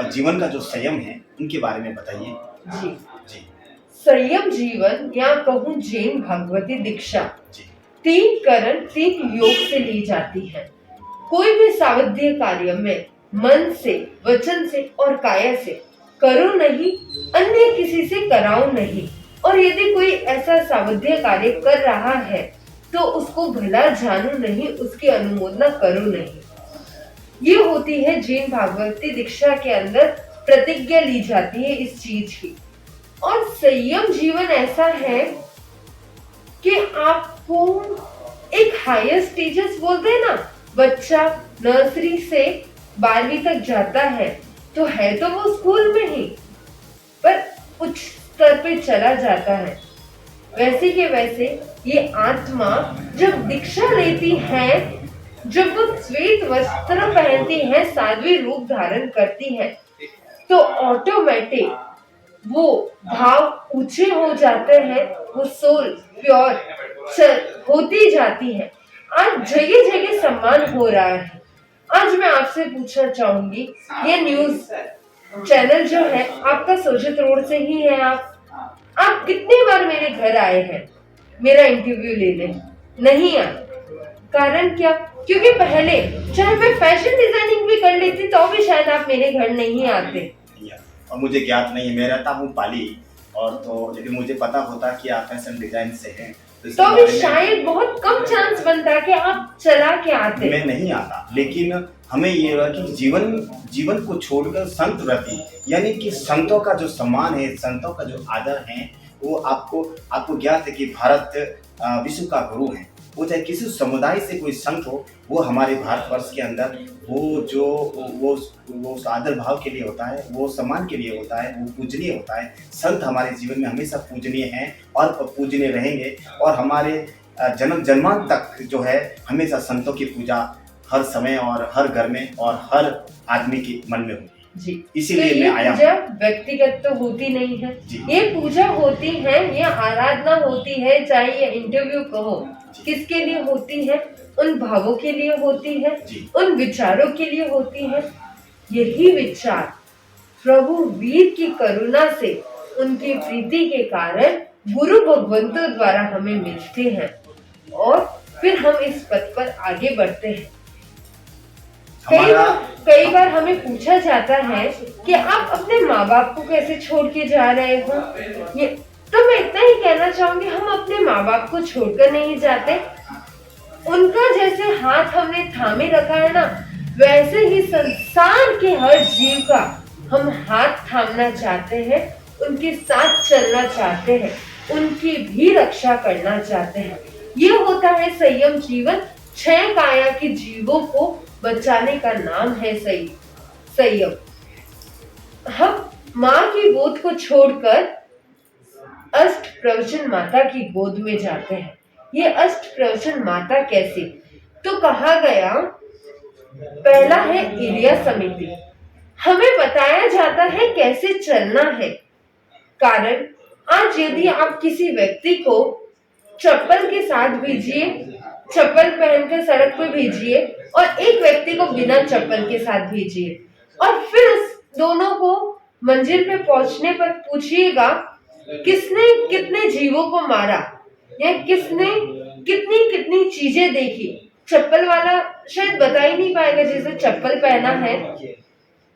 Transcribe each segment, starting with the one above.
जीवन का जो संयम है उनके बारे में बताइए। जी जी संयम जीवन या कहूँ जैन भागवती दीक्षा जी 3 करण 3 योग से ली जाती है। कोई भी सावध्य कार्य में मन से, वचन से और काया से करो नहीं, अन्य किसी से कराओ नहीं। और यदि कोई ऐसा सावध्य कार्य कर रहा है तो उसको भला जानो नहीं, उसकी अनुमोदना करो नहीं। ये होती है जैन भागवती दीक्षा के अंदर प्रतिज्ञा ली जाती है इस चीज की। और संयम जीवन ऐसा है कि आपको एक हायर स्टेजेस बोलते हैं ना, बच्चा नर्सरी से 12वीं तक जाता है तो वो स्कूल में ही, पर उच्च स्तर पे चला जाता है। वैसे के वैसे ये आत्मा जब दीक्षा लेती है, जब वो श्वेत वस्त्र पहनती है, साध्वी रूप धारण करती है, तो ऑटोमेटिक वो भाव ऊंचे हो जाते हैं, वो सोल प्योर होती जाती है। आज जगह जगह सम्मान हो रहा है। आज मैं आपसे पूछना चाहूंगी, ये न्यूज चैनल जो है आपका सोजत रोड से ही है, आप कितनी बार मेरे घर आए हैं मेरा इंटरव्यू लेने? नहीं आए। कारण क्या? क्योंकि पहले चाहे मैं फैशन डिजाइनिंग भी कर लेती तो भी शायद आप मेरे घर नहीं आते। और मुझे ज्ञात नहीं है, मैं रहता हूँ पाली, और तो यदि मुझे पता होता कि आप फैशन डिजाइन से हैं तो भी शायद बहुत कम चांस बनता कि आप चला के आते। मैं नहीं आता, लेकिन हमें ये हुआ कि जीवन को छोड़कर संत व्रति, यानी कि संतों का जो सम्मान है, संतों का जो आदर है, वो आपको ज्ञात है कि भारत विश्व का गुरु है। वो चाहे किसी समुदाय से कोई संत हो, वो हमारे भारतवर्ष के अंदर वो आदर भाव के लिए होता है, वो सम्मान के लिए होता है, वो पूजनीय होता है। संत हमारे जीवन में हमेशा पूजनीय हैं और पूजनीय रहेंगे, और हमारे जन्म जन्मांत तक जो है हमेशा संतों की पूजा हर समय और हर घर में और हर आदमी के मन में होगी। जी इसीलिए तो मैं आया। पूजा व्यक्तिगत तो होती नहीं है, ये पूजा होती है, ये आराधना होती है, चाहे ये इंटरव्यू कहो, किसके लिए होती है? उन भावों के लिए होती है, उन विचारों के लिए होती है। यही विचार प्रभु वीर की करुणा से, उनकी प्रीति के कारण गुरु भगवंतों द्वारा हमें मिलते हैं, और फिर हम इस पथ पर आगे बढ़ते हैं। कई बार हमें पूछा जाता है कि आप अपने माँ बाप को कैसे छोड़ के जा रहे हो। ये तो मैं इतना ही कहना चाहूंगी, हम अपने माँ बाप को छोड़कर नहीं जाते। उनका जैसे हाथ हमने थामे रखा है ना, वैसे ही संसार के हर जीव का हम हाथ थामना चाहते हैं, उनके साथ चलना चाहते हैं, उनकी भी रक्षा करना चाहते हैं। ये होता है संयम जीवन। 6 काया के जीवों को बचाने का नाम है संयम। हम माँ की गोद को छोड़कर अष्ट प्रवचन माता की गोद में जाते हैं। ये अष्ट प्रवचन माता कैसे? तो कहा गया, पहला है इलिया समिति। हमें बताया जाता है कैसे चलना है। कारण आज यदि आप किसी व्यक्ति को चप्पल के साथ भेजिए, चप्पल पहनकर सड़क पे भेजिए, और एक व्यक्ति को बिना चप्पल के साथ भेजिए, और फिर उस दोनों को मंजिल पे पहुंचने पर पूछिएगा किसने कितने जीवों को मारा, या किसने कितनी कितनी चीजें देखी। चप्पल वाला शायद बता ही नहीं पाएगा जिसे चप्पल पहना है।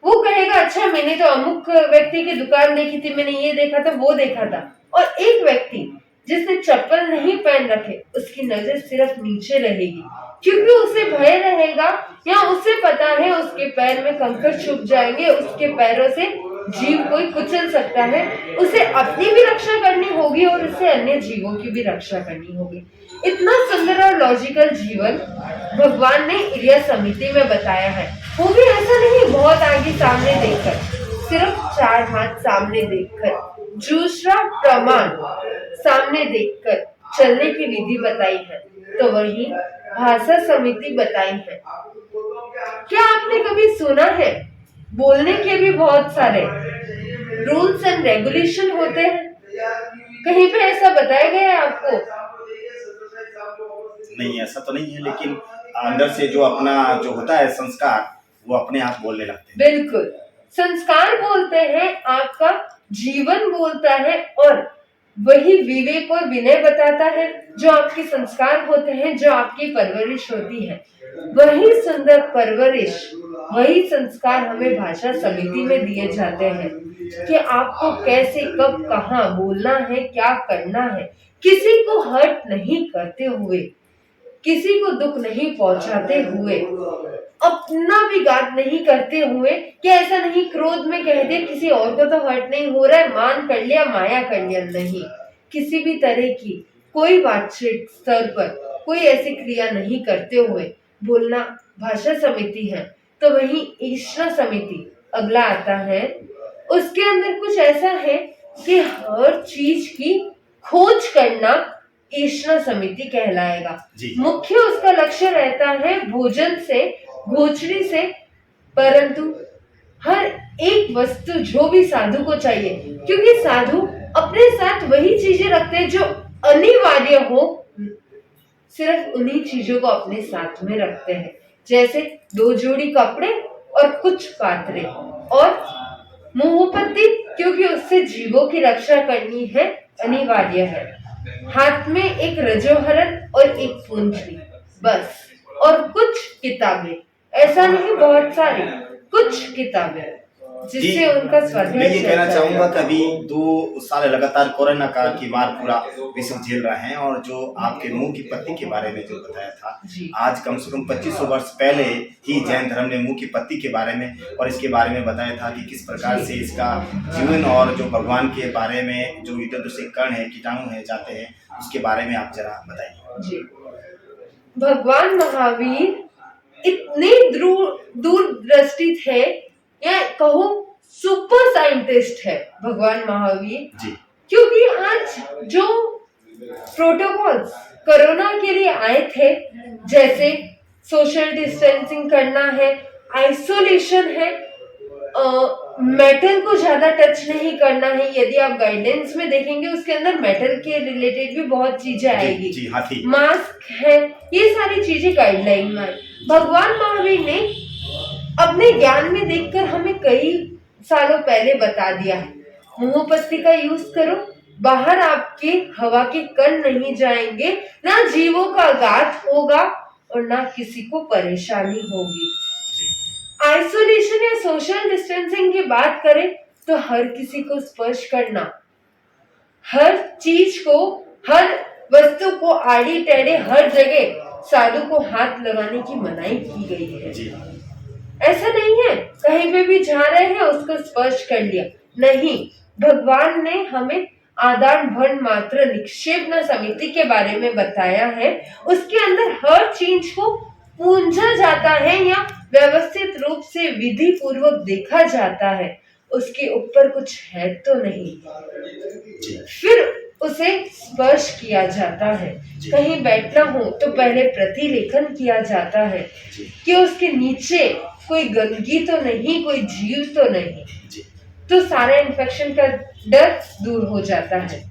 वो कहेगा अच्छा मैंने तो अमुक व्यक्ति की दुकान देखी थी, मैंने ये देखा था, वो देखा था। और एक व्यक्ति जिसने चप्पल नहीं पहन रखे, उसकी नजर सिर्फ नीचे रहेगी, क्योंकि उसे भय रहेगा, या उसे पता है उसके पैर में कंकड़ छुप जाएंगे, उसके पैरों से जीव कोई कुचल सकता है। उसे अपनी भी रक्षा करनी होगी और उससे अन्य जीवों की भी रक्षा करनी होगी। इतना सुंदर और लॉजिकल जीवन भगवान ने इलिया समिति में बताया है। वो भी ऐसा नहीं बहुत आगे सामने देखकर, सिर्फ 4 हाथ सामने देखकर, दूसरा प्रमाण सामने देखकर चलने की विधि बताई है। तो वही भाषा समिति बताई है। क्या आपने कभी सुना है? बोलने के भी बहुत सारे रूल्स एंड रेगुलेशन होते हैं, कहीं पे ऐसा बताया गया है आपको? नहीं, ऐसा तो नहीं है, लेकिन अंदर से जो अपना जो होता है संस्कार, वो अपने आप बोलने लगते हैं। बिल्कुल, संस्कार बोलते हैं, आपका जीवन बोलता है, और वही विवेक और विनय बताता है। जो आपके संस्कार होते हैं, जो आपकी परवरिश होती है, वही सुंदर परवरिश, वही संस्कार हमें भाषा समिति में दिए जाते हैं कि आपको कैसे, कब, कहाँ बोलना है, क्या करना है, किसी को हर्ट नहीं करते हुए, किसी को दुख नहीं पहुंचाते हुए, अपना विघात नहीं करते हुए, कि ऐसा नहीं क्रोध में कह दे किसी और को तो हर्ट नहीं हो रहा है, मान कर लिया, माया कर लिया, नहीं, किसी भी तरह की कोई बातचीत स्तर पर कोई ऐसी क्रिया नहीं करते हुए बोलना भाषा समिति है। तो वही ईशना समिति अगला आता है, उसके अंदर कुछ ऐसा है कि हर चीज की खोज करना ईशना समिति कहलाएगा। मुख्य उसका लक्ष्य रहता है भोजन से, घोचड़ी से, परंतु हर एक वस्तु जो भी साधु को चाहिए, क्योंकि साधु अपने साथ वही चीजें रखते हैं जो अनिवार्य हो, सिर्फ उन्हीं चीजों को अपने साथ में रखते हैं, जैसे 2 जोड़ी कपड़े और कुछ पात्रे, और मुंहपत्ती, क्योंकि उससे जीवों की रक्षा करनी है, अनिवार्य है। हाथ में एक रजोहरण और एक पूंछड़ी, बस, और कुछ किताबें, ऐसा नहीं बहुत सारी, कुछ किताबें, जिससे उनका स्वाध्याय। मैं ये कहना चाहूंगा कि अभी 2 साल लगातार कोरोना काल की मार पूरा विश्व झेल रहे हैं, और जो आपके मुंह की पत्ती के बारे में जो बताया था, आज कम से कम 2500 वर्ष पहले ही जैन धर्म ने मुंह की पत्ती के बारे में और इसके बारे में बताया था कि किस प्रकार से इसका जीवन और जो भगवान के बारे में जो इधर दूसरे कण है, कीटाणु है, जाते हैं, उसके बारे में आप जरा बताइए। जी, भगवान महावीर इतने दूरदृष्टि थे, या कहो सुपर साइंटिस्ट है भगवान महावीर जी, क्योंकि आज जो प्रोटोकॉल्स कोरोना के लिए आए थे, जैसे सोशल डिस्टेंसिंग करना है, आइसोलेशन है, मेटल को ज्यादा टच नहीं करना है, यदि आप गाइडेंस में देखेंगे उसके अंदर मेटल के रिलेटेड भी बहुत चीजें आएगी, मास्क है, ये सारी चीजें गाइडलाइन में आई। भगवान महावीर ने अपने ज्ञान में देखकर हमें कई सालों पहले बता दिया है, मुंहपत्ती का यूज करो, बाहर आपके हवा के कण नहीं जाएंगे, ना जीवों का घात होगा और ना किसी को परेशानी होगी। आइसोलेशन या सोशल डिस्टेंसिंग की बात करें तो हर किसी को स्पर्श करना, हर चीज को, हर वस्तु को आड़ी टेढ़े हर जगह साधु को हाथ लगाने की मनाही की गई है। ऐसा नहीं है कहीं पे भी जा रहे हैं उसको स्पर्श कर लिया, नहीं, भगवान ने हमें आदान भन मात्र निक्षेपण समिति के बारे में बताया है। उसके अंदर हर चीज को पूंजा जाता है या व्यवस्थित रूप से विधि पूर्वक देखा जाता है, उसके ऊपर कुछ है तो नहीं, फिर उसे स्पर्श किया जाता है। कहीं बैठना हो तो पहले प्रतिलेखन किया जाता है कि उसके नीचे कोई गंदगी तो नहीं, कोई जीव तो नहीं, तो सारा इन्फेक्शन का डर दूर हो जाता है।